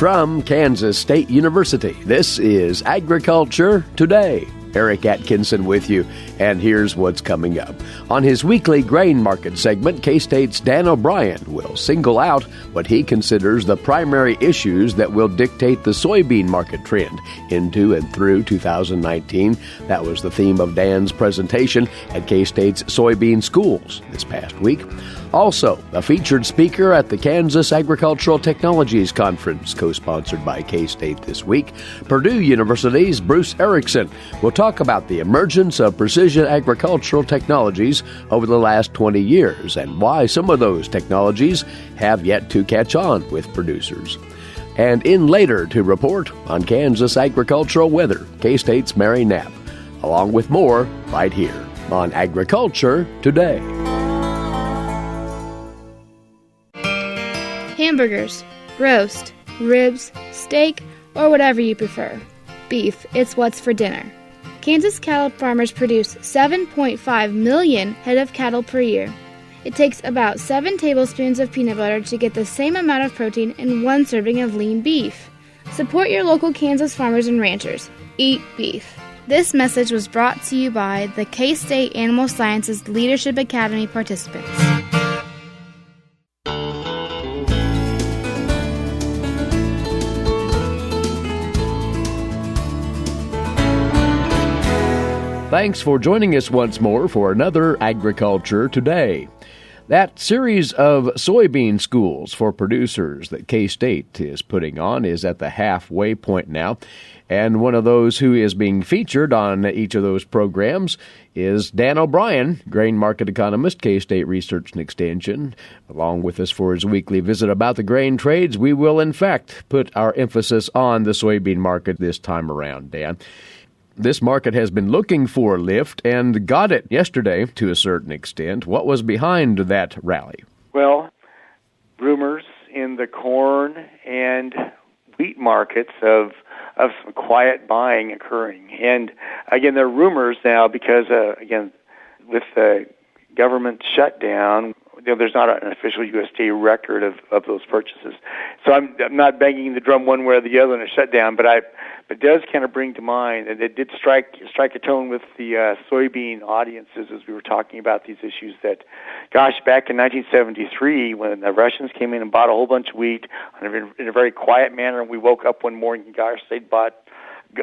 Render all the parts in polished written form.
From Kansas State University, this is Agriculture Today. Eric Atkinson with you, and here's what's coming up. On his weekly grain market segment, K-State's Dan O'Brien will single out what he considers the primary issues that will dictate the soybean market trend into and through 2019. That was the theme of Dan's presentation at K-State's soybean schools this past week. Also, a featured speaker at the Kansas Agricultural Technologies Conference, co-sponsored by K-State this week. Purdue University's Bruce Erickson will talk about the emergence of precision agricultural technologies over the last 20 years and why some of those technologies have yet to catch on with producers. And in later to report on Kansas agricultural weather, K-State's Mary Knapp, along with more right here on Agriculture Today. Hamburgers, roast, ribs, steak, or whatever you prefer. Beef, it's what's for dinner. Kansas cattle farmers produce 7.5 million head of cattle per year. It takes about 7 tablespoons of peanut butter to get the same amount of protein in 1 serving of lean beef. Support your local Kansas farmers and ranchers. Eat beef. This message was brought to you by the K-State Animal Sciences Leadership Academy participants. Thanks for joining us once more for another Agriculture Today. That series of soybean schools for producers that K-State is putting on is at the halfway point now. And one of those who is being featured on each of those programs is Dan O'Brien, grain market economist, K-State Research and Extension. Along with us for his weekly visit about the grain trades, we will in fact put our emphasis on the soybean market this time around, Dan. This market has been looking for a lift and got it yesterday to a certain extent. What was behind that rally? Well, rumors in the corn and wheat markets of some quiet buying occurring. And again, there are rumors now because, again, with the government shutdown, there's not an official USDA record of those purchases. So I'm not banging the drum one way or the other in a shutdown, but it does kind of bring to mind, and it did strike a tone with the soybean audiences as we were talking about these issues that, gosh, back in 1973 when the Russians came in and bought a whole bunch of wheat in a very quiet manner, and we woke up one morning and gosh, they'd bought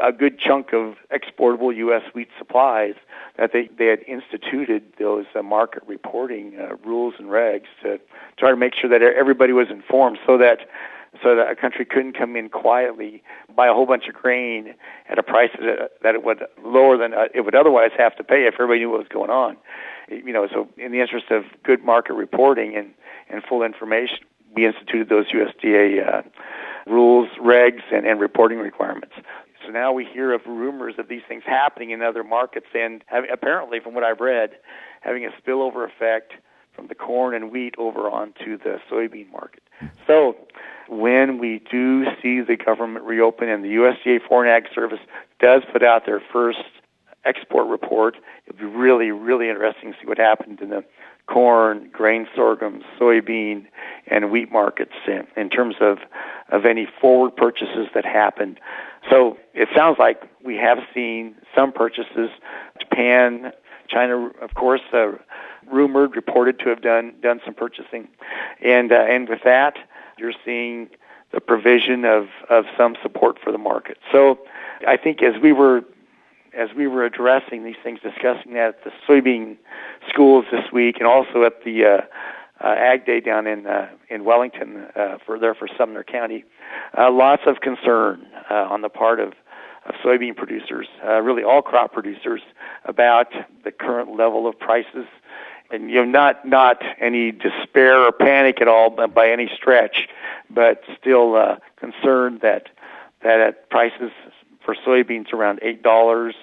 a good chunk of exportable U.S. wheat supplies, that they had instituted those market reporting rules and regs to try to make sure that everybody was informed so that a country couldn't come in quietly, buy a whole bunch of grain at a price that it would lower than it would otherwise have to pay if everybody knew what was going on. So in the interest of good market reporting and full information, we instituted those USDA rules, regs, and reporting requirements. So now we hear of rumors of these things happening in other markets and apparently, from what I've read, having a spillover effect from the corn and wheat over onto the soybean market. So when we do see the government reopen and the USDA Foreign Ag Service does put out their first export report, it'll be really, really interesting to see what happened in the corn, grain, sorghum, soybean, and wheat markets in terms of any forward purchases that happened. So it sounds like we have seen some purchases. Japan, China, of course, reported to have done some purchasing, and with that, you're seeing the provision of some support for the market. So I think as we were addressing these things, discussing that at the soybean schools this week, and also at the Ag Day down in Wellington for Sumner County, lots of concern on the part of soybean producers, really all crop producers, about the current level of prices, and not any despair or panic at all by any stretch, but still concerned that at prices for soybeans around $8,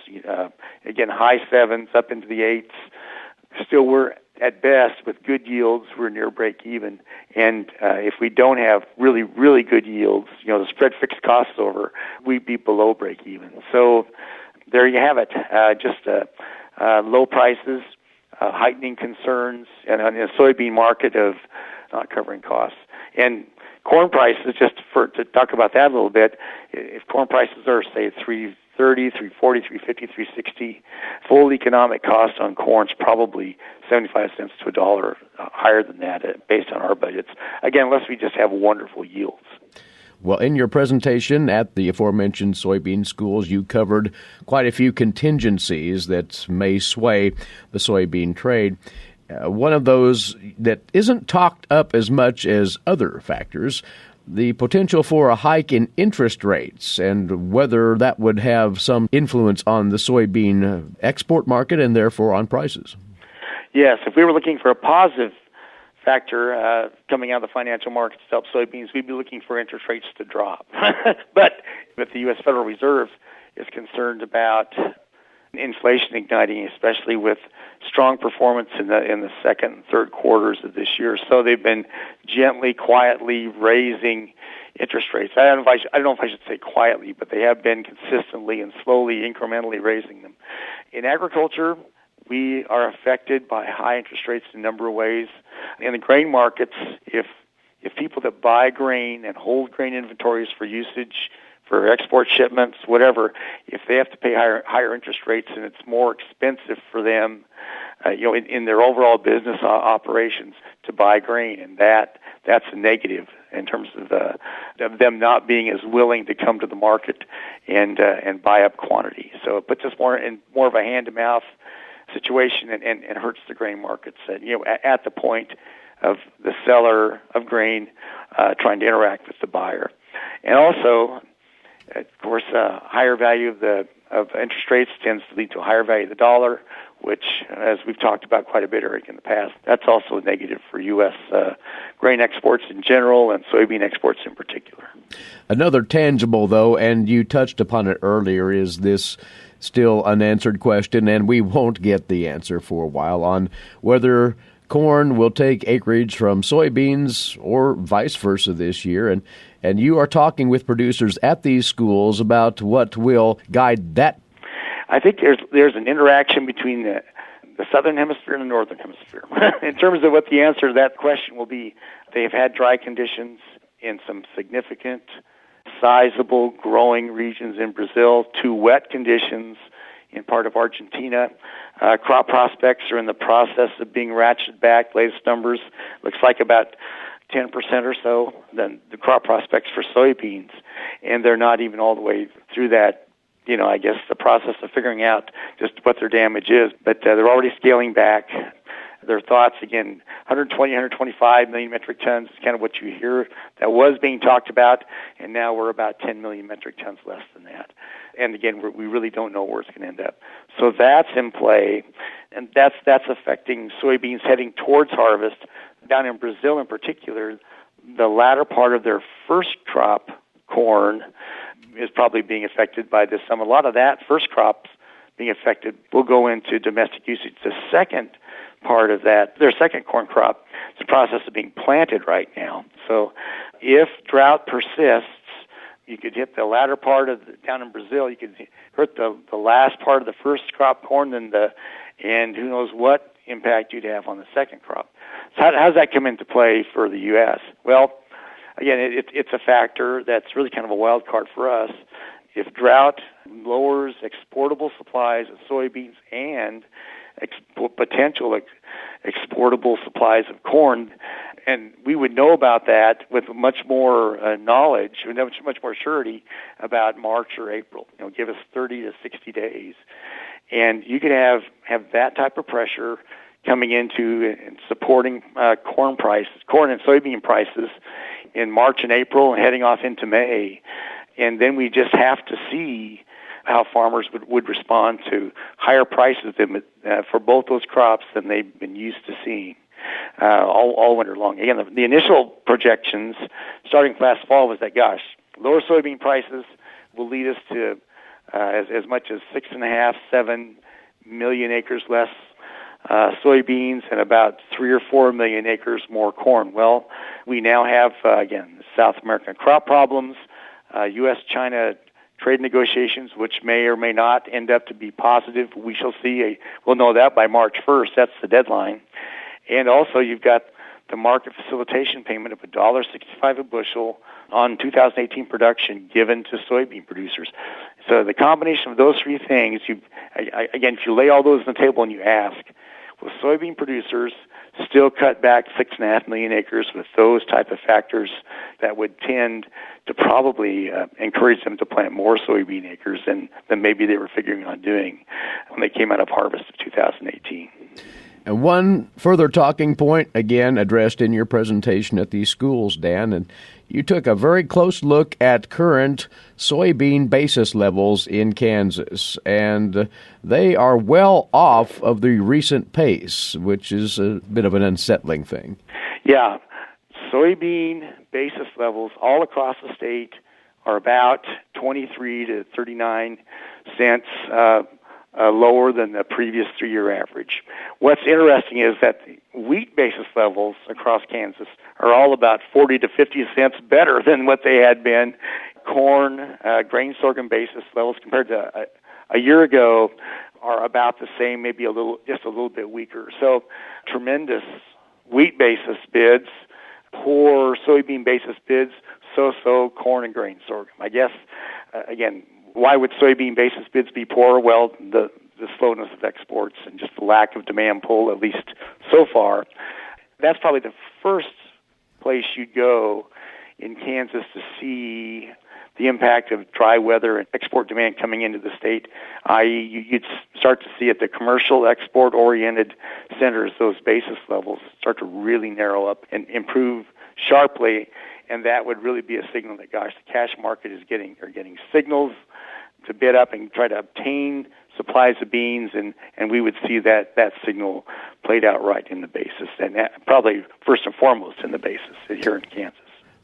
again high sevens up into the eights, still we're at best with good yields we're near break even, and if we don't have really, really good yields, the spread fixed costs over, we'd be below break even. So there you have it, just low prices, heightening concerns, and a soybean market of not covering costs. And corn prices, to talk about that a little bit, if corn prices are, say, $3.30, $3.40, $3.50, $3.60, full economic cost on corn is probably 75 cents to $1 higher than that based on our budgets. Again, unless we just have wonderful yields. Well, in your presentation at the aforementioned soybean schools, you covered quite a few contingencies that may sway the soybean trade. One of those that isn't talked up as much as other factors, the potential for a hike in interest rates and whether that would have some influence on the soybean export market and therefore on prices. Yes, if we were looking for a positive factor coming out of the financial markets to help soybeans, we'd be looking for interest rates to drop. But the U.S. Federal Reserve is concerned about inflation igniting, especially with strong performance in the second and third quarters of this year. So they've been gently, quietly raising interest rates. I don't know if I should say quietly, but they have been consistently and slowly, incrementally raising them. In agriculture, we are affected by high interest rates in a number of ways. In the grain markets, if people that buy grain and hold grain inventories for usage, for export shipments, whatever, if they have to pay higher interest rates and it's more expensive for them, in their overall business operations to buy grain, and that's a negative in terms of them not being as willing to come to the market and buy up quantity. So it puts us more of a hand-to-mouth situation and hurts the grain markets. At the point of the seller of grain trying to interact with the buyer, and also, of course, higher value of interest rates tends to lead to a higher value of the dollar, which, as we've talked about quite a bit, Eric, in the past, that's also a negative for U.S. Grain exports in general and soybean exports in particular. Another tangible, though, and you touched upon it earlier, is this still unanswered question, and we won't get the answer for a while, on whether corn will take acreage from soybeans or vice versa this year. And you are talking with producers at these schools about what will guide that. I think there's an interaction between the southern hemisphere and the northern hemisphere. In terms of what the answer to that question will be, they've had dry conditions in some significant, sizable growing regions in Brazil, too wet conditions in part of Argentina. Crop prospects are in the process of being ratcheted back. Latest numbers looks like about 10% or so than the crop prospects for soybeans, and they're not even all the way through that, I guess the process of figuring out just what their damage is, but they're already scaling back. Their thoughts, again, 120, 125 million metric tons is kind of what you hear that was being talked about, and now we're about 10 million metric tons less than that. And again, we really don't know where it's going to end up. So that's in play, and that's affecting soybeans heading towards harvest. Down in Brazil in particular, the latter part of their first crop, corn, is probably being affected by this. A lot of that first crop being affected will go into domestic usage. The second part of that, their second corn crop, is the process of being planted right now. So if drought persists, you could hit the latter part of down in Brazil. You could hurt the last part of the first crop corn, and who knows what impact you'd have on the second crop. So how does that come into play for the U.S.? Well, again, it's a factor that's really kind of a wild card for us. If drought lowers exportable supplies of soybeans and potential exportable supplies of corn, and we would know about that with much more knowledge, much more surety about March or April. Give us 30 to 60 days. And you could have that type of pressure coming into and supporting corn and soybean prices in March and April and heading off into May. And then we just have to see how farmers would respond to higher prices for both those crops than they've been used to seeing all winter long. Again, the initial projections starting last fall was that, lower soybean prices will lead us to as much as 6.5, 7 million acres less soybeans and about 3 or 4 million acres more corn. Well, we now have, again, South American crop problems, U.S.-China trade negotiations, which may or may not end up to be positive. We shall see. We'll know that by March 1st. That's the deadline. And also you've got the market facilitation payment of $1.65 a bushel on 2018 production given to soybean producers. So the combination of those three things, again, if you lay all those on the table and you ask, will soybean producers still cut back 6.5 million acres with those type of factors that would tend to probably encourage them to plant more soybean acres than maybe they were figuring on doing when they came out of harvest of 2018. And one further talking point, again, addressed in your presentation at these schools, Dan, and you took a very close look at current soybean basis levels in Kansas, and they are well off of the recent pace, which is a bit of an unsettling thing. Yeah. Soybean basis levels all across the state are about 23 to 39 cents lower than the previous 3-year average. What's interesting is that the wheat basis levels across Kansas are all about 40 to 50 cents better than what they had been. Corn, grain sorghum basis levels compared to a year ago are about the same, maybe just a little bit weaker. So tremendous wheat basis bids, poor soybean basis bids, so corn and grain sorghum. I guess, again, why would soybean basis bids be poor? Well, the slowness of exports and just the lack of demand pull, at least so far. That's probably the first place you'd go in Kansas to see the impact of dry weather and export demand coming into the state, i.e. you'd start to see at the commercial export-oriented centers those basis levels start to really narrow up and improve sharply, and that would really be a signal that, gosh, the cash market is getting signals to bid up and try to obtain supplies of beans, and we would see that signal played out right in the basis, and that probably first and foremost in the basis here in Kansas.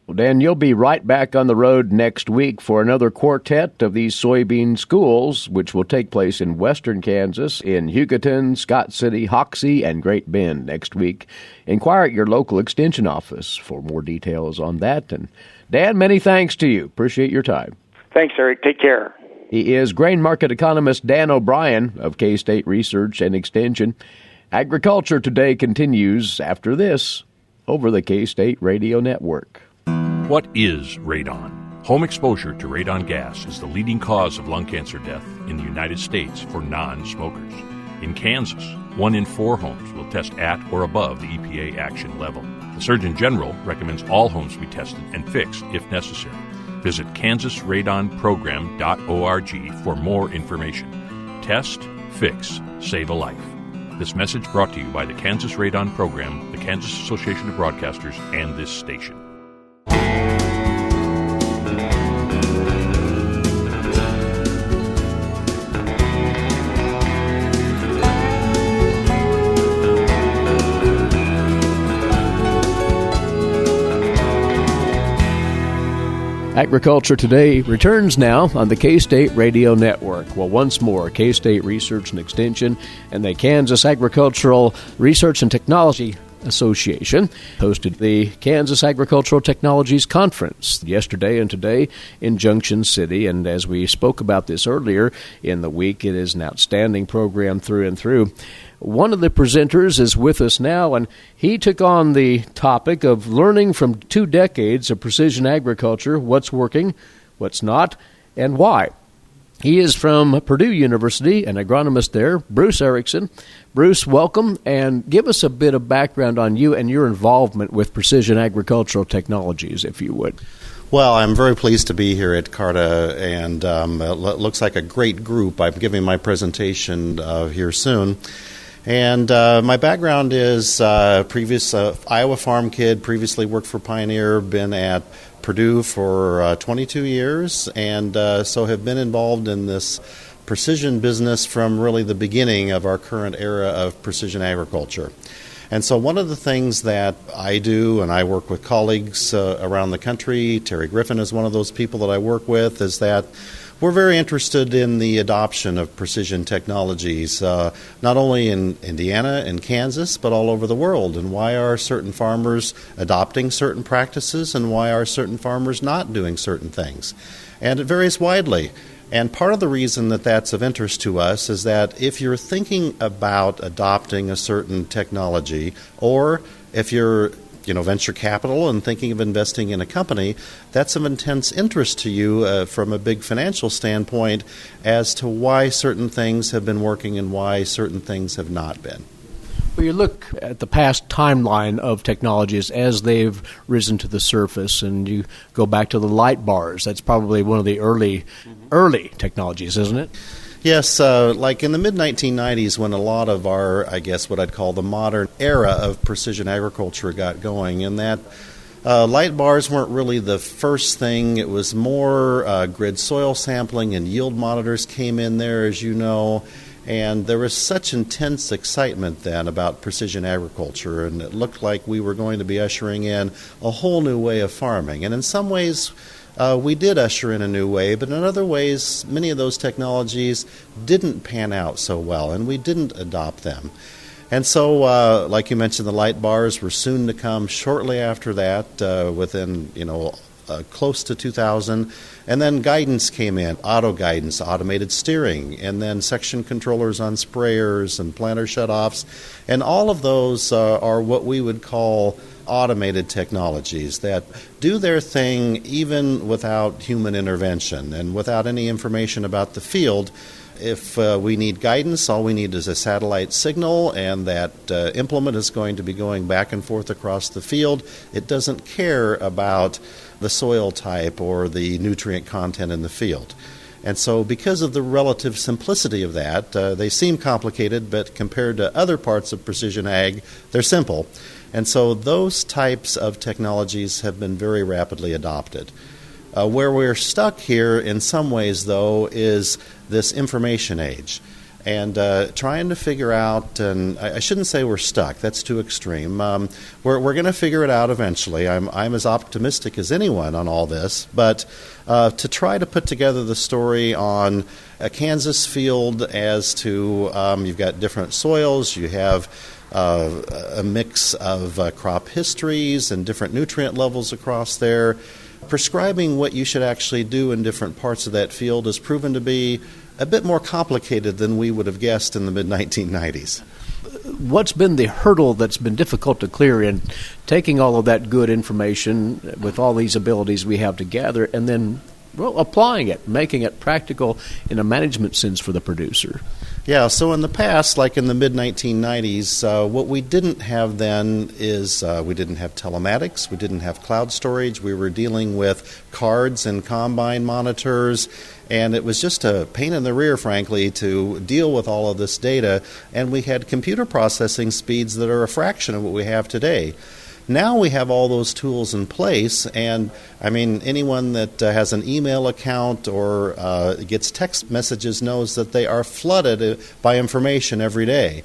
Well, Dan, you'll be right back on the road next week for another quartet of these soybean schools, which will take place in western Kansas, in Hugoton, Scott City, Hoxie, and Great Bend next week. Inquire at your local extension office for more details on that. And Dan, many thanks to you. Appreciate your time. Thanks, Eric. Take care. He is grain market economist Dan O'Brien of K-State Research and Extension. Agriculture Today continues after this over the K-State Radio Network. What is radon? Home exposure to radon gas is the leading cause of lung cancer death in the United States for non-smokers. In Kansas, 1 in 4 homes will test at or above the EPA action level. The Surgeon General recommends all homes be tested and fixed if necessary. Visit kansasradonprogram.org for more information. Test, fix, save a life. This message brought to you by the Kansas Radon Program, the Kansas Association of Broadcasters, and this station. Agriculture Today returns now on the K-State Radio Network. Well, once more, K-State Research and Extension and the Kansas Agricultural Research and Technology Association hosted the Kansas Agricultural Technologies Conference yesterday and today in Junction City. And as we spoke about this earlier in the week, it is an outstanding program through and through. One of the presenters is with us now, and he took on the topic of learning from 2 decades of precision agriculture, what's working, what's not, and why. He is from Purdue University, an agronomist there, Bruce Erickson. Bruce, welcome, and give us a bit of background on you and your involvement with precision agricultural technologies, if you would. Well, I'm very pleased to be here at CARTA, and it looks like a great group. I'm giving my presentation here soon. And my background is previous Iowa farm kid, previously worked for Pioneer, been at Purdue for 22 years, and so have been involved in this precision business from really the beginning of our current era of precision agriculture. And so one of the things that I do, and I work with colleagues around the country, Terry Griffin is one of those people that I work with, is that we're very interested in the adoption of precision technologies, not only in Indiana and Kansas, but all over the world. And why are certain farmers adopting certain practices, and why are certain farmers not doing certain things? And it varies widely. And part of the reason that that's of interest to us is that if you're thinking about adopting a certain technology, or if you're venture capital and thinking of investing in a company, that's of intense interest to you from a big financial standpoint as to why certain things have been working and why certain things have not been. Well, you look at the past timeline of technologies as they've risen to the surface, and you go back to the light bars. That's probably one of the early technologies, isn't it? Yes, like in the mid-1990s when a lot of our, I guess what I'd call the modern era of precision agriculture got going, and that light bars weren't really the first thing. It was more grid soil sampling and yield monitors came in there, as you know. And there was such intense excitement then about precision agriculture, and it looked like we were going to be ushering in a whole new way of farming. And in some ways, we did usher in a new way, but in other ways, many of those technologies didn't pan out so well, and we didn't adopt them. And so, like you mentioned, the light bars were soon to come shortly after that, within, close to 2000. And then guidance came in, auto guidance, automated steering, and then section controllers on sprayers and planter shutoffs. And all of those are what we would call automated technologies that do their thing even without human intervention and without any information about the field. If we need guidance, all we need is a satellite signal, and that implement is going to be going back and forth across the field. It doesn't care about the soil type or the nutrient content in the field. And so because of the relative simplicity of that, they seem complicated, but compared to other parts of precision ag, they're simple. And so those types of technologies have been very rapidly adopted. Where we're stuck here in some ways, though, is this information age. And trying to figure out, and I shouldn't say we're stuck, that's too extreme. We're going to figure it out eventually. I'm as optimistic as anyone on all this, but to try to put together the story on a Kansas field as to you've got different soils, you have a mix of crop histories and different nutrient levels across there. Prescribing what you should actually do in different parts of that field has proven to be a bit more complicated than we would have guessed in the mid-1990s. What's been the hurdle that's been difficult to clear in taking all of that good information with all these abilities we have to gather and then, applying it, making it practical in a management sense for the producer? Yeah, so in the past, like in the mid-1990s, what we didn't have then is we didn't have telematics, we didn't have cloud storage, we were dealing with cards and combine monitors, and it was just a pain in the rear, frankly, to deal with all of this data, and we had computer processing speeds that are a fraction of what we have today. Now we have all those tools in place, and anyone that has an email account or gets text messages knows that they are flooded by information every day.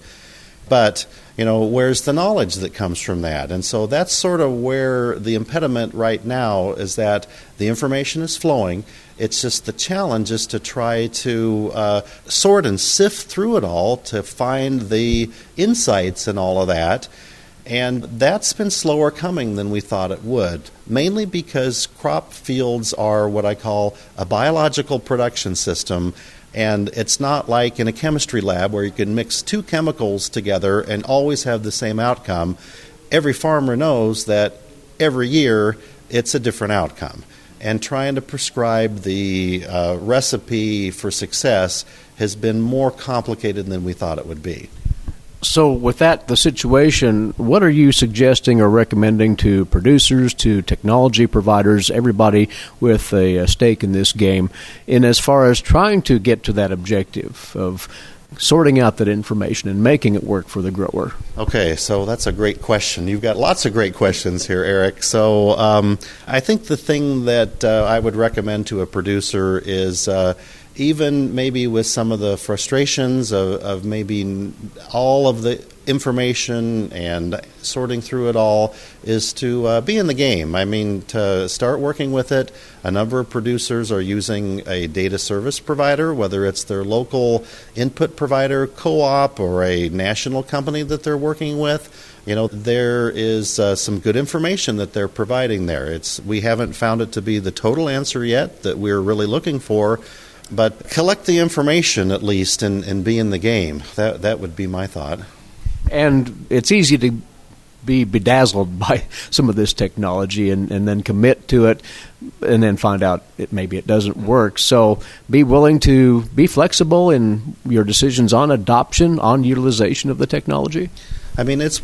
But, where's the knowledge that comes from that? And so that's sort of where the impediment right now is, that the information is flowing. It's just the challenge is to try to sort and sift through it all to find the insights and all of that. And that's been slower coming than we thought it would, mainly because crop fields are what I call a biological production system, and it's not like in a chemistry lab where you can mix two chemicals together and always have the same outcome. Every farmer knows that every year it's a different outcome. And trying to prescribe the recipe for success has been more complicated than we thought it would be. So with that, the situation, what are you suggesting or recommending to producers, to technology providers, everybody with a stake in this game, in as far as trying to get to that objective of sorting out that information and making it work for the grower? Okay, so that's a great question. You've got lots of great questions here, Eric. So I think the thing that I would recommend to a producer is even maybe with some of the frustrations of maybe all of the information and sorting through it all, is to be in the game. To start working with it. A number of producers are using a data service provider, whether it's their local input provider, co-op, or a national company that they're working with. There is some good information that they're providing there. We haven't found it to be the total answer yet that we're really looking for, but collect the information at least and be in the game. That would be my thought. And it's easy to be bedazzled by some of this technology and then commit to it and then find out maybe it doesn't work. So be willing to be flexible in your decisions on adoption, on utilization of the technology. I mean, it's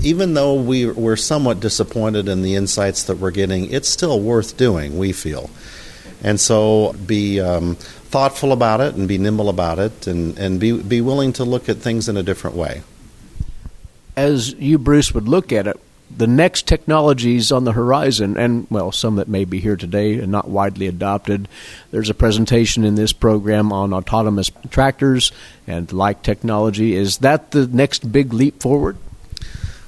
even though we're somewhat disappointed in the insights that we're getting, it's still worth doing, we feel. And so be thoughtful about it and be nimble about it and be willing to look at things in a different way. As you, Bruce, would look at it, the next technologies on the horizon, and, well, some that may be here today and not widely adopted. There's a presentation in this program on autonomous tractors and like technology. Is that the next big leap forward?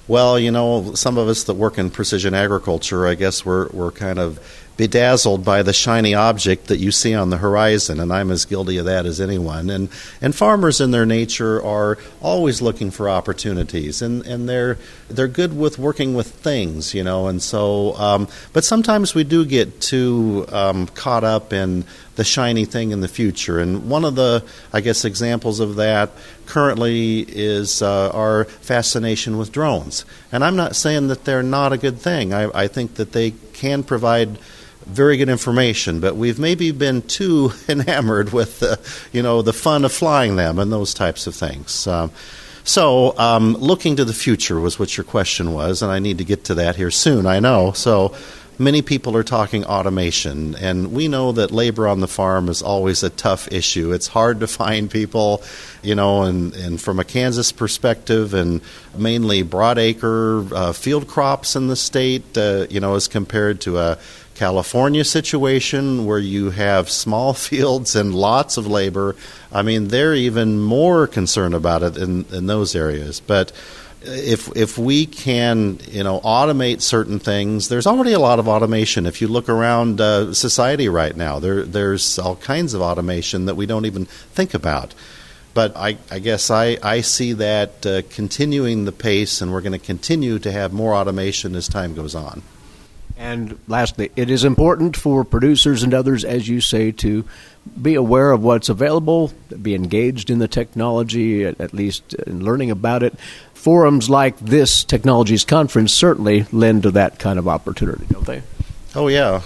Well, some of us that work in precision agriculture, I guess we're kind of bedazzled by the shiny object that you see on the horizon, and I'm as guilty of that as anyone. And farmers in their nature are always looking for opportunities, and they're good with working with things, and so, but sometimes we do get too caught up in the shiny thing in the future. And one of the, I guess, examples of that currently is our fascination with drones. And I'm not saying that they're not a good thing. I think that they can provide very good information, but we've maybe been too enamored with the fun of flying them and those types of things. So looking to the future was what your question was, and I need to get to that here soon, I know. So many people are talking automation, and we know that labor on the farm is always a tough issue. It's hard to find people, and from a Kansas perspective, and mainly broadacre field crops in the state, as compared to a California situation where you have small fields and lots of labor. I mean, they're even more concerned about it in those areas. But if we can, automate certain things, there's already a lot of automation. If you look around society right now, there's all kinds of automation that we don't even think about. But I guess I see that continuing the pace, and we're going to continue to have more automation as time goes on. And lastly, it is important for producers and others, as you say, to be aware of what's available, be engaged in the technology, at least in learning about it. Forums like this Technologies Conference certainly lend to that kind of opportunity, don't they? Oh, yeah.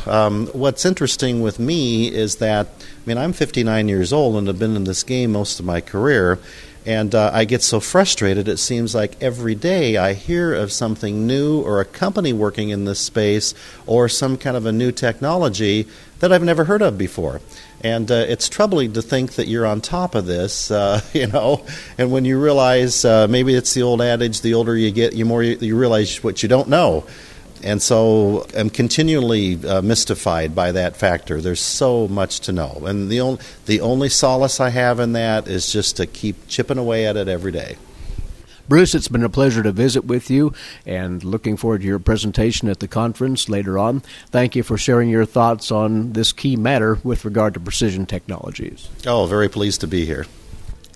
What's interesting with me is that, I'm 59 years old and have been in this game most of my career, and I get so frustrated. It seems like every day I hear of something new or a company working in this space or some kind of a new technology that I've never heard of before. And it's troubling to think that you're on top of this, and when you realize, maybe it's the old adage, the older you get, the more you realize what you don't know. And so I'm continually mystified by that factor. There's so much to know. And the only solace I have in that is just to keep chipping away at it every day. Bruce, it's been a pleasure to visit with you, and looking forward to your presentation at the conference later on. Thank you for sharing your thoughts on this key matter with regard to precision technologies. Oh, very pleased to be here.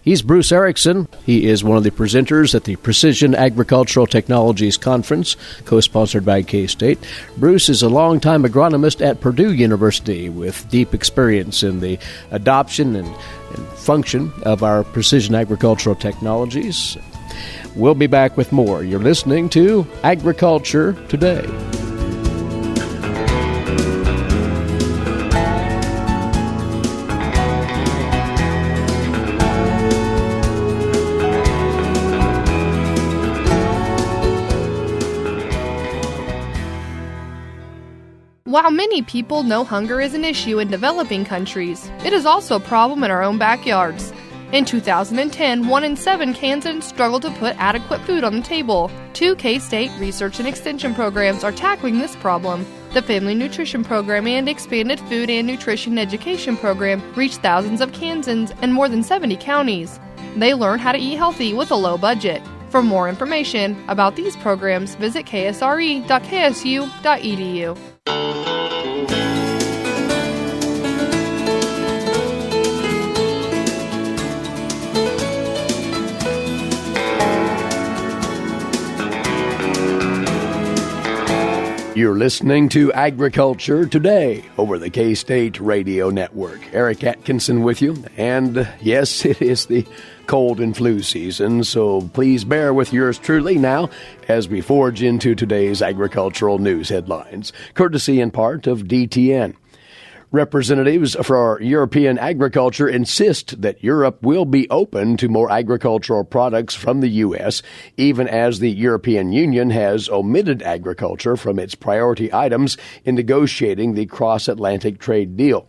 He's Bruce Erickson. He is one of the presenters at the Precision Agricultural Technologies Conference, co-sponsored by K-State. Bruce is a longtime agronomist at Purdue University with deep experience in the adoption and function of our precision agricultural technologies. We'll be back with more. You're listening to Agriculture Today. While many people know hunger is an issue in developing countries, it is also a problem in our own backyards. In 2010, 1 in 7 Kansans struggled to put adequate food on the table. 2 K-State research and extension programs are tackling this problem. The Family Nutrition Program and Expanded Food and Nutrition Education Program reach thousands of Kansans in more than 70 counties. They learn how to eat healthy with a low budget. For more information about these programs, visit ksre.ksu.edu. You're listening to Agriculture Today over the K-State Radio Network. Eric Atkinson with you. And yes, it is the cold and flu season, so please bear with yours truly now as we forge into today's agricultural news headlines, courtesy in part of DTN. Representatives for European agriculture insist that Europe will be open to more agricultural products from the U.S., even as the European Union has omitted agriculture from its priority items in negotiating the cross-Atlantic trade deal.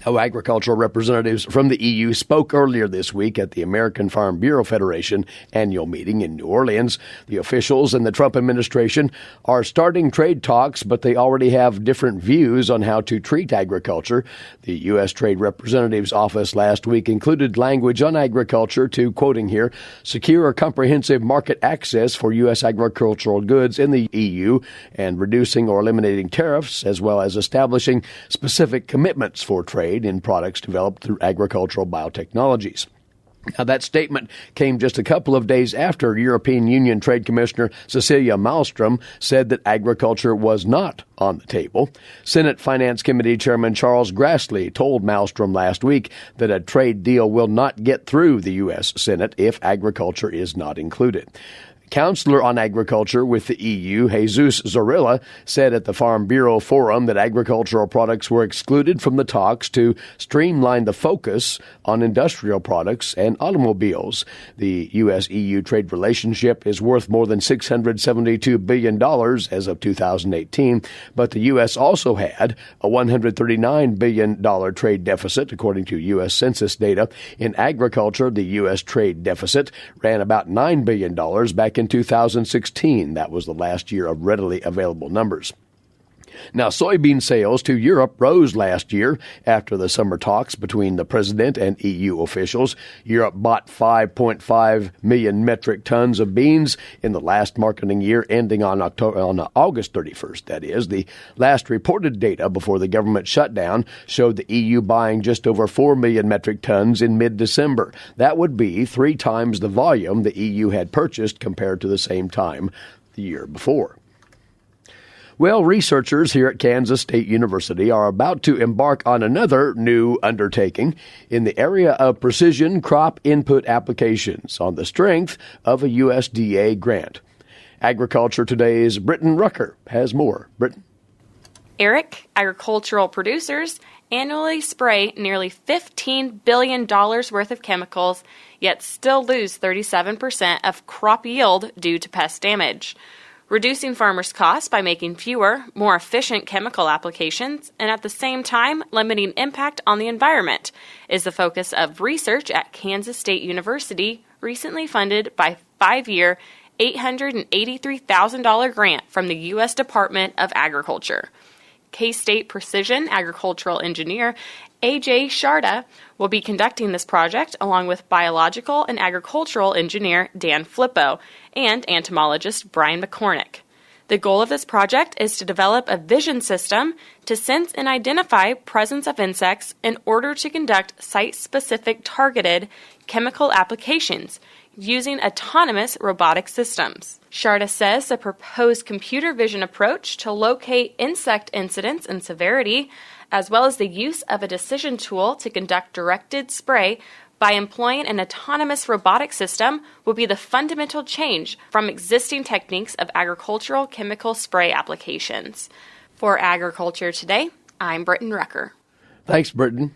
Agricultural representatives from the EU spoke earlier this week at the American Farm Bureau Federation annual meeting in New Orleans. The officials and the Trump administration are starting trade talks, but they already have different views on how to treat agriculture. The U.S. Trade Representative's office last week included language on agriculture to, quoting here, secure comprehensive market access for U.S. agricultural goods in the EU and reducing or eliminating tariffs, as well as establishing specific commitments for trade in products developed through agricultural biotechnologies. Now, that statement came just a couple of days after European Union Trade Commissioner Cecilia Malmström said that agriculture was not on the table. Senate Finance Committee Chairman Charles Grassley told Malmström last week that a trade deal will not get through the U.S. Senate if agriculture is not included. Counselor on Agriculture with the EU, Jesus Zorrilla, said at the Farm Bureau Forum that agricultural products were excluded from the talks to streamline the focus on industrial products and automobiles. The U.S.-EU trade relationship is worth more than $672 billion as of 2018, but the U.S. also had a $139 billion trade deficit, according to U.S. Census data. In agriculture, the U.S. trade deficit ran about $9 billion back in 2016. That was the last year of readily available numbers. Now, soybean sales to Europe rose last year after the summer talks between the president and EU officials. Europe bought 5.5 million metric tons of beans in the last marketing year ending on August 31st. That is, the last reported data before the government shutdown showed the EU buying just over 4 million metric tons in mid-December. That would be 3 times the volume the EU had purchased compared to the same time the year before. Well, researchers here at Kansas State University are about to embark on another new undertaking in the area of precision crop input applications on the strength of a USDA grant. Agriculture Today's Britton Rucker has more. Britton? Eric, agricultural producers annually spray nearly $15 billion worth of chemicals, yet still lose 37% of crop yield due to pest damage. Reducing farmers' costs by making fewer, more efficient chemical applications, and at the same time limiting impact on the environment is the focus of research at Kansas State University, recently funded by a 5-year, $883,000 grant from the U.S. Department of Agriculture. K-State Precision Agricultural Engineer A.J. Sharda will be conducting this project along with biological and agricultural engineer Dan Flippo and entomologist Brian McCormick. The goal of this project is to develop a vision system to sense and identify presence of insects in order to conduct site-specific targeted chemical applications using autonomous robotic systems. Sharda says the proposed computer vision approach to locate insect incidence and severity, as well as the use of a decision tool to conduct directed spray by employing an autonomous robotic system, will be the fundamental change from existing techniques of agricultural chemical spray applications. For Agriculture Today, I'm Britton Rucker. Thanks, Britton.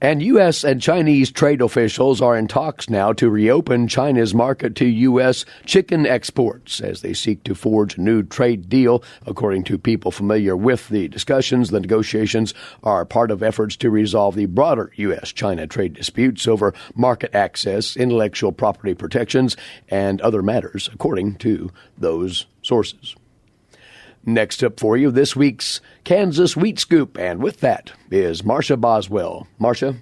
And U.S. and Chinese trade officials are in talks now to reopen China's market to U.S. chicken exports as they seek to forge a new trade deal. According to people familiar with the discussions, the negotiations are part of efforts to resolve the broader U.S.-China trade disputes over market access, intellectual property protections, and other matters, according to those sources. Next up for you, this week's Kansas Wheat Scoop, and with that is Marcia Boswell. Marcia?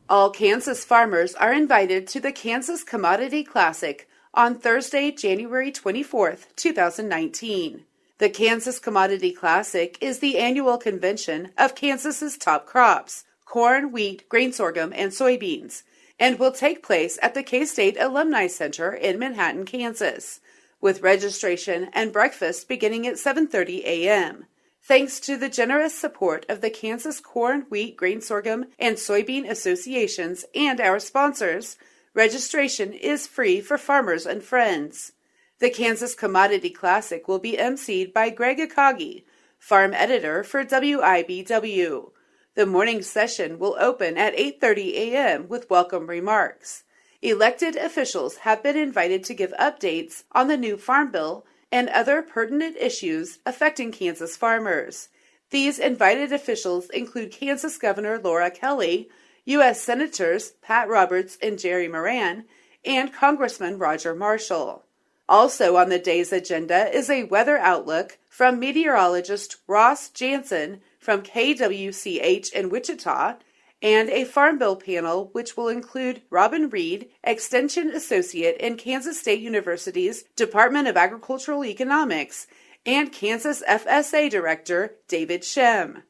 All Kansas farmers are invited to the Kansas Commodity Classic on Thursday, January 24th, 2019. The Kansas Commodity Classic is the annual convention of Kansas's top crops, corn, wheat, grain sorghum, and soybeans, and will take place at the K-State Alumni Center in Manhattan, Kansas. with registration and breakfast beginning at 7:30 a.m. Thanks to the generous support of the Kansas Corn, Wheat, Grain, Sorghum, and Soybean Associations and our sponsors, registration is free for farmers and friends. The Kansas Commodity Classic will be emceed by Greg Akagi, farm editor for WIBW. The morning session will open at 8:30 a.m. with welcome remarks. Elected officials have been invited to give updates on the new Farm Bill and other pertinent issues affecting Kansas farmers. These invited officials include Kansas Governor Laura Kelly, U.S. Senators Pat Roberts and Jerry Moran, and Congressman Roger Marshall. Also on the day's agenda is a weather outlook from meteorologist Ross Jansen from KWCH in Wichita, and a Farm Bill panel which will include Robin Reed, Extension Associate in Kansas State University's Department of Agricultural Economics, and Kansas FSA Director David Shem.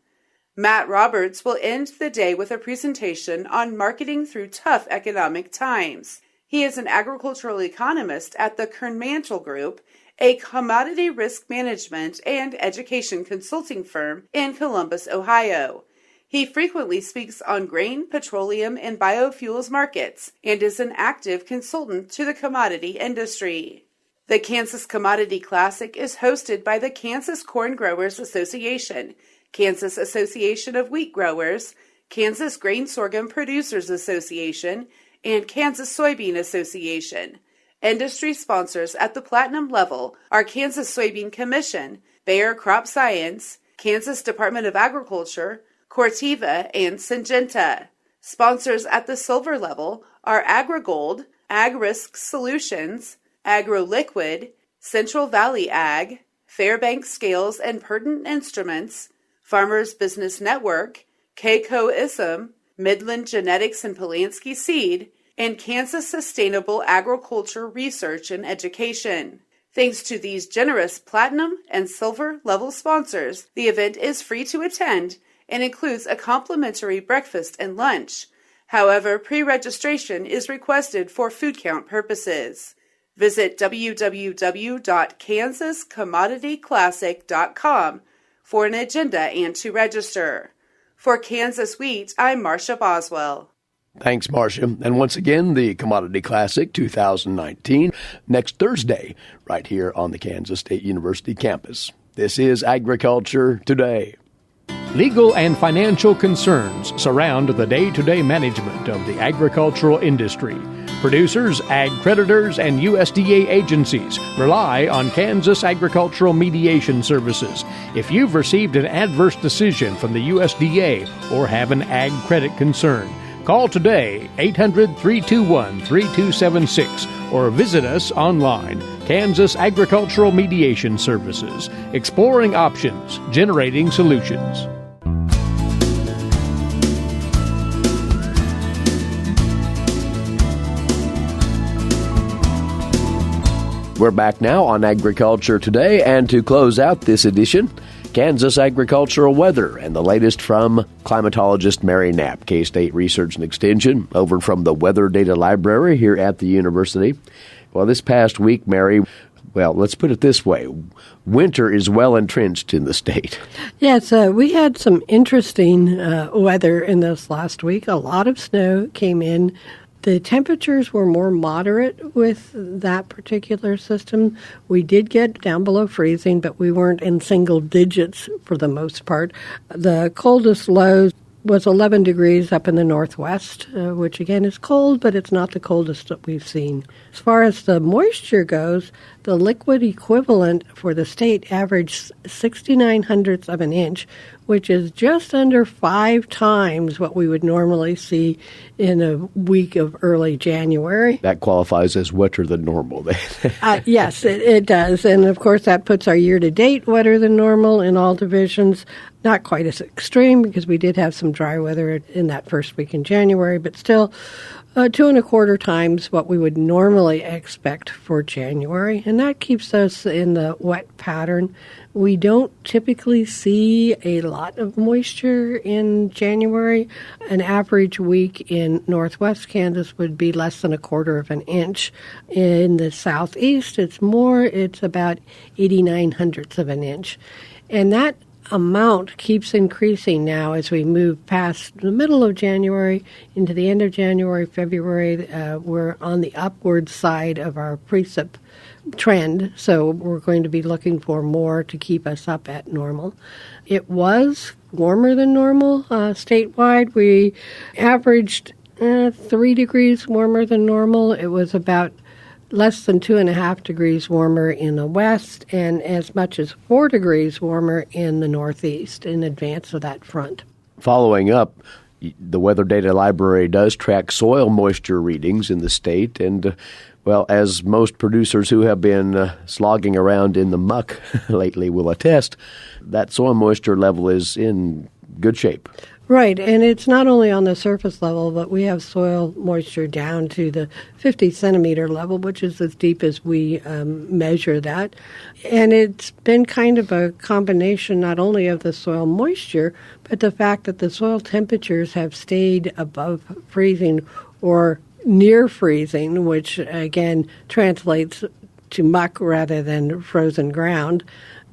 Matt Roberts will end the day with a presentation on marketing through tough economic times. He is an agricultural economist at the Kernmantle Group, a commodity risk management and education consulting firm in Columbus, Ohio. He frequently speaks on grain, petroleum, and biofuels markets and is an active consultant to the commodity industry. The Kansas Commodity Classic is hosted by the Kansas Corn Growers Association, Kansas Association of Wheat Growers, Kansas Grain Sorghum Producers Association, and Kansas Soybean Association. Industry sponsors at the platinum level are Kansas Soybean Commission, Bayer Crop Science, Kansas Department of Agriculture, Corteva, and Syngenta. Sponsors at the silver level are AgriGold, AgRisk Solutions, AgroLiquid, Central Valley Ag, Fairbanks Scales and Pertinent Instruments, Farmers Business Network, KCO-ISM, Midland Genetics and Polanski Seed, and Kansas Sustainable Agriculture Research and Education. Thanks to these generous platinum and silver level sponsors, the event is free to attend and includes a complimentary breakfast and lunch. However, pre-registration is requested for food count purposes. Visit www.kansascommodityclassic.com for an agenda and to register. For Kansas Wheat, I'm Marcia Boswell. Thanks, Marcia. And once again, the Commodity Classic 2019, next Thursday, right here on the Kansas State University campus. This is Agriculture Today. Legal and financial concerns surround the day-to-day management of the agricultural industry. Producers, ag creditors, and USDA agencies rely on Kansas Agricultural Mediation Services. If you've received an adverse decision from the USDA or have an ag credit concern, call today, 800-321-3276, or visit us online, Kansas Agricultural Mediation Services, exploring options, generating solutions. We're back now on Agriculture Today, and to close out this edition, Kansas agricultural weather and the latest from climatologist Mary Knapp, K-State Research and Extension, over from the Weather Data Library here at the university. Well, this past week, Mary, well, let's put it this way. Winter is well entrenched in the state. Yes, we had some interesting weather in this last week. A lot of snow came in. The temperatures were more moderate with that particular system. We did get down below freezing, but we weren't in single digits for the most part. The coldest low was 11 degrees up in the northwest, which again is cold, but it's not the coldest that we've seen. As far as the moisture goes, the liquid equivalent for the state averaged 69 hundredths of an inch, which is just under 5 times what we would normally see in a week of early January. That qualifies as wetter than normal. Yes, it does. And, of course, that puts our year-to-date wetter than normal in all divisions. Not quite as extreme because we did have some dry weather in that first week in January, but still 2.25 times what we would normally expect for January, and that keeps us in the wet pattern. We don't typically see a lot of moisture in January. An average week in northwest Kansas would be less than 1/4 inch. In the southeast, it's about 89/100ths of an inch. And that amount keeps increasing now as we move past the middle of January into the end of January, February. We're on the upward side of our precip trend, so we're going to be looking for more to keep us up at normal. It was warmer than normal statewide. We averaged 3 degrees warmer than normal. It was about less than 2.5 degrees warmer in the west and as much as 4 degrees warmer in the northeast in advance of that front. Following up, the Weather Data Library does track soil moisture readings in the state, and well, as most producers who have been slogging around in the muck lately will attest, that soil moisture level is in good shape. Right, and it's not only on the surface level, but we have soil moisture down to the 50-centimeter level, which is as deep as we measure that. And it's been kind of a combination not only of the soil moisture, but the fact that the soil temperatures have stayed above freezing or near freezing, which again translates to muck rather than frozen ground.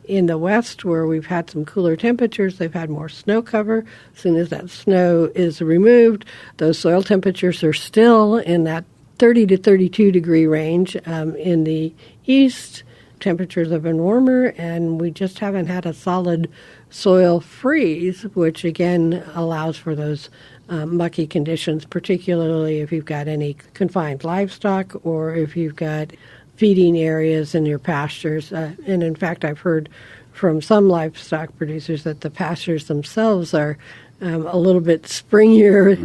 In the west, where we've had some cooler temperatures, they've had more snow cover. As soon as that snow is removed, those soil temperatures are still in that 30 to 32 degree range. In the east, temperatures have been warmer, and we just haven't had a solid soil freeze, which again allows for those mucky conditions, particularly if you've got any confined livestock or if you've got feeding areas in your pastures. And in fact, I've heard from some livestock producers that the pastures themselves are a little bit springier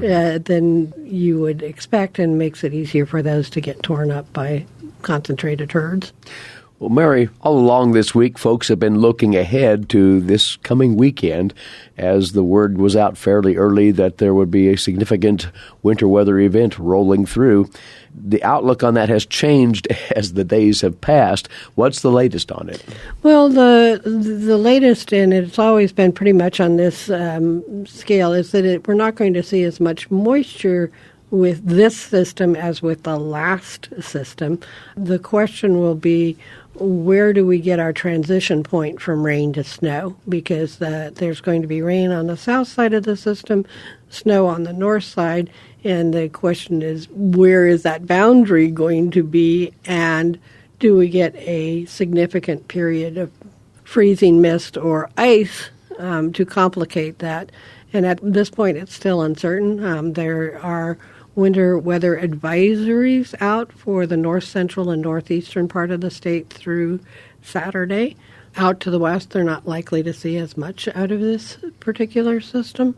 than you would expect, and makes it easier for those to get torn up by concentrated herds. Well, Mary, all along this week, folks have been looking ahead to this coming weekend, as the word was out fairly early that there would be a significant winter weather event rolling through. The outlook on that has changed as the days have passed. What's the latest on it? Well, the latest, and it's always been pretty much on this scale, is that we're not going to see as much moisture with this system as with the last system. The question will be, where do we get our transition point from rain to snow? Because there's going to be rain on the south side of the system, snow on the north side, and the question is, where is that boundary going to be, and do we get a significant period of freezing mist or ice to complicate that? And at this point, it's still uncertain. There are winter weather advisories out for the north central and northeastern part of the state through Saturday. Out to the west, they're not likely to see as much out of this particular system.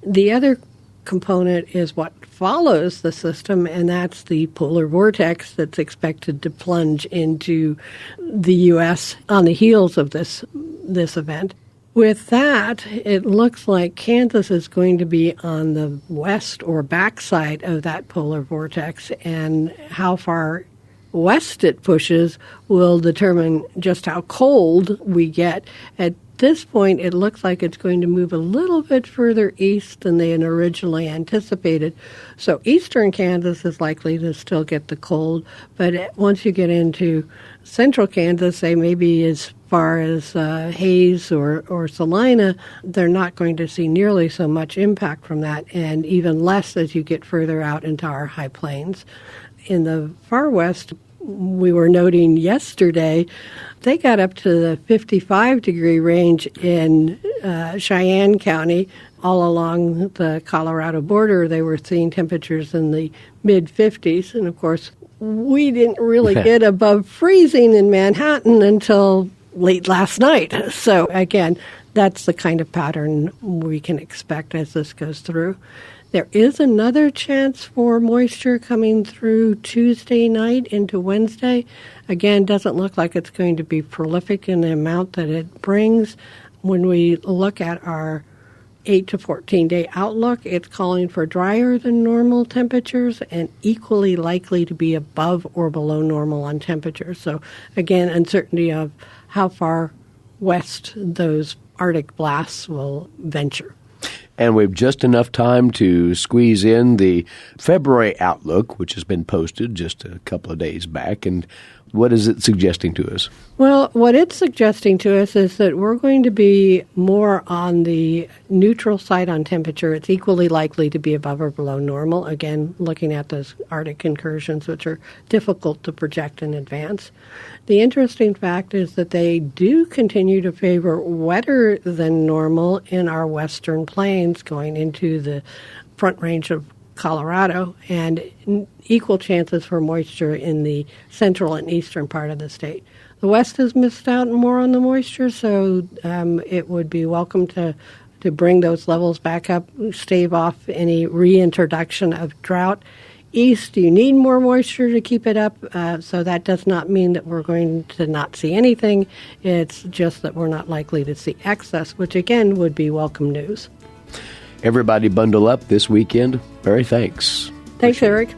The other component is what follows the system, and that's the polar vortex that's expected to plunge into the U.S. on the heels of this event. With that, it looks like Kansas is going to be on the west or backside of that polar vortex, and how far west it pushes will determine just how cold we get. At this point, it looks like it's going to move a little bit further east than they had originally anticipated. So eastern Kansas is likely to still get the cold, but once you get into central Kansas, say maybe as far as Hayes or Salina, they're not going to see nearly so much impact from that, and even less as you get further out into our high plains. In the far west, we were noting yesterday, they got up to the 55-degree range in Cheyenne County. All along the Colorado border, they were seeing temperatures in the mid-50s, and of course, we didn't really get above freezing in Manhattan until late last night. So again, that's the kind of pattern we can expect as this goes through. There is another chance for moisture coming through Tuesday night into Wednesday. Again, doesn't look like it's going to be prolific in the amount that it brings. When we look at our 8 to 14-day outlook, it's calling for drier than normal temperatures and equally likely to be above or below normal on temperatures. So, again, uncertainty of how far west those Arctic blasts will venture. And we've just enough time to squeeze in the February outlook, which has been posted just a couple of days back. And what is it suggesting to us? Well, what it's suggesting to us is that we're going to be more on the neutral side on temperature. It's equally likely to be above or below normal. Again, looking at those Arctic incursions, which are difficult to project in advance. The interesting fact is that they do continue to favor wetter than normal in our western plains going into the Front Range of Colorado, and equal chances for moisture in the central and eastern part of the state. The West has missed out more on the moisture, so it would be welcome to bring those levels back up, stave off any reintroduction of drought. East, you need more moisture to keep it up, so that does not mean that we're going to not see anything. It's just that we're not likely to see excess, which again would be welcome news. Everybody bundle up this weekend. Mary, thanks. Thanks, Eric.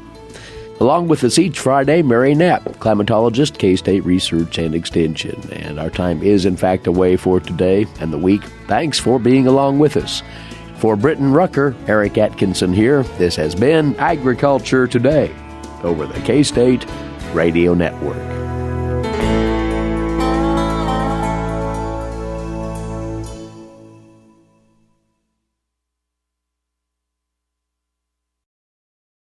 Along with us each Friday, Mary Knapp, climatologist, K-State Research and Extension. And our time is, in fact, away for today and the week. Thanks for being along with us. For Britton Rucker, Eric Atkinson here. This has been Agriculture Today over the K-State Radio Network.